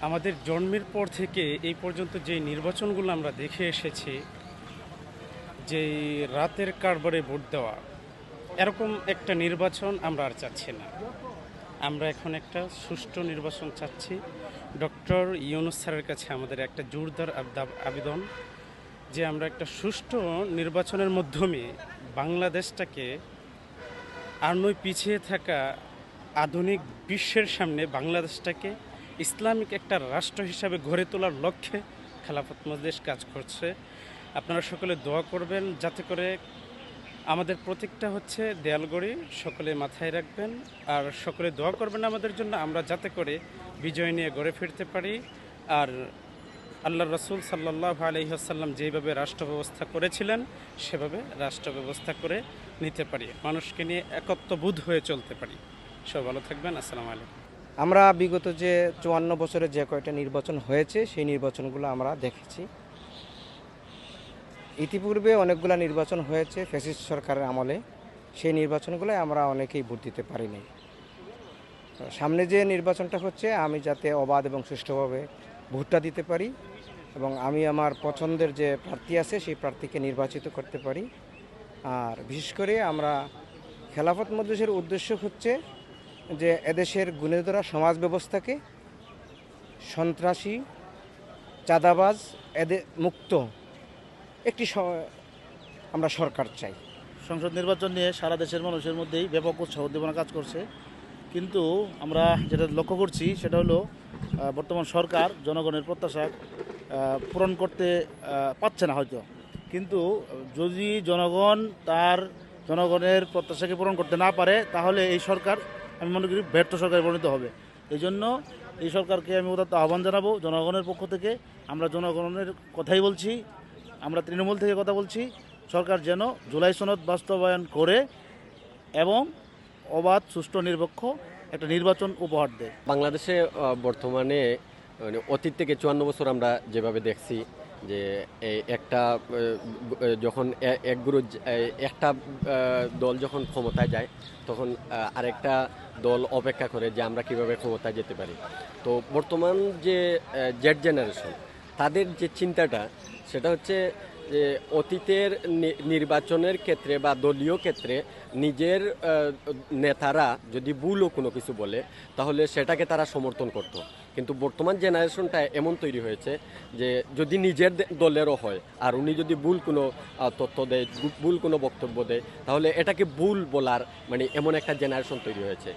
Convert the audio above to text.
আমাদের জন্মের পর থেকে এই পর্যন্ত যে নির্বাচনগুলো আমরা দেখে এসেছি, যে রাতের কারবারে ভোট দেওয়া, এরকম একটা নির্বাচন আমরা আর চাচ্ছি না। আমরা এখন একটা সুষ্ঠু নির্বাচন চাচ্ছি। ডক্টর ইউনূস স্যারের কাছে আমাদের একটা জোরদার আবেদন যে আমরা একটা সুষ্ঠু নির্বাচনের মাধ্যমে বাংলাদেশটাকে আর নয় পিছিয়ে থাকা আধুনিক বিশ্বের সামনে বাংলাদেশটাকে ইসলামিক একটা রাষ্ট্র হিসাবে গড়ে তোলার লক্ষ্যে খেলাফত মজলিস কাজ করছে। আপনারা সকলে দোয়া করবেন যাতে করে আমাদের প্রতীকটা হচ্ছে দেয়ালগড়ি, সকলে মাথায় রাখবেন। আর সকলে দোয়া করবেন আমাদের জন্য, আমরা যাতে করে বিজয় নিয়ে গড়ে ফিরতে পারি। আর আল্লাহ রসুল সাল্লাল্লাহু আলাইহি ওয়াসাল্লাম যেভাবে রাষ্ট্র ব্যবস্থা করেছিলেন সেভাবে রাষ্ট্র ব্যবস্থা করে নিতে পারি, মানুষকে নিয়ে একত্ববোধ হয়ে চলতে পারি। সব ভালো থাকবেন। আসসালামু আলাইকুম। আমরা বিগত যে ৫৪ বছরে যে কয়টা নির্বাচন হয়েছে সেই নির্বাচনগুলো আমরা দেখেছি। ইতিপূর্বে অনেকগুলো নির্বাচন হয়েছে ফ্যাসিস্ট সরকারের আমলে, সেই নির্বাচনগুলোয় আমরা অনেকেই ভোট দিতে পারিনি। সামনে যে নির্বাচনটা হচ্ছে, আমি যাতে অবাধ এবং সুষ্ঠুভাবে ভোটটা দিতে পারি এবং আমি আমার পছন্দের যে প্রার্থী আছে সেই প্রার্থীকে নির্বাচিত করতে পারি। আর বিশেষ করে আমরা খেলাফত মজলিসের উদ্দেশ্য হচ্ছে যে এদেশের গুণেধরা সমাজ ব্যবস্থাকে সন্ত্রাসী, চাঁদাবাজ মুক্ত একটি আমরা সরকার চাই। সংসদ নির্বাচন নিয়ে সারা দেশের মানুষের মধ্যেই ব্যাপক উৎসাহ উদ্দীপনা কাজ করছে, কিন্তু আমরা যেটা লক্ষ্য করছি সেটা হলো বর্তমান সরকার জনগণের প্রত্যাশা পূরণ করতে পারছে না হয়তো। কিন্তু যদি জনগণের প্রত্যাশাকে পূরণ করতে না পারে, তাহলে এই সরকার, আমি মনে করি, ব্যর্থ সরকারে পরিণত হবে। এই জন্য এই সরকারকে আমি উদাত্ত আহ্বান জানাবো জনগণের পক্ষ থেকে। আমরা জনগণের কথাই বলছি, আমরা তৃণমূল থেকে কথা বলছি, সরকার যেন জুলাই সনদ বাস্তবায়ন করে এবং অবাধ, সুষ্ঠু, নিরপেক্ষ একটা নির্বাচন উপহার দেয়। বাংলাদেশে বর্তমানে মানে অতীত থেকে ৫৪ বছর আমরা যেভাবে দেখছি যে একটা যখন একটা দল যখন ক্ষমতায় যায় তখন আরেকটা দল অপেক্ষা করে যে আমরা কিভাবে ক্ষমতায় যেতে পারি। তো বর্তমান যে জেড জেনারেশন, তাদের যে চিন্তাটা সেটা হচ্ছে যে অতীতের নির্বাচনের ক্ষেত্রে বা দলীয় ক্ষেত্রে নিজের নেতারা যদি ভুলও কোনো কিছু বলে তাহলে সেটাকে তারা সমর্থন করত। কিন্তু বর্তমান জেনারেশনটা এমন তৈরি হয়েছে যে যদি নিজের দলেরও হয় আর উনি যদি ভুল কোনো তথ্য দেয়, ভুল কোনো বক্তব্য দেয়, তাহলে এটাকে ভুল বলার মানে এমন একটা জেনারেশন তৈরি হয়েছে।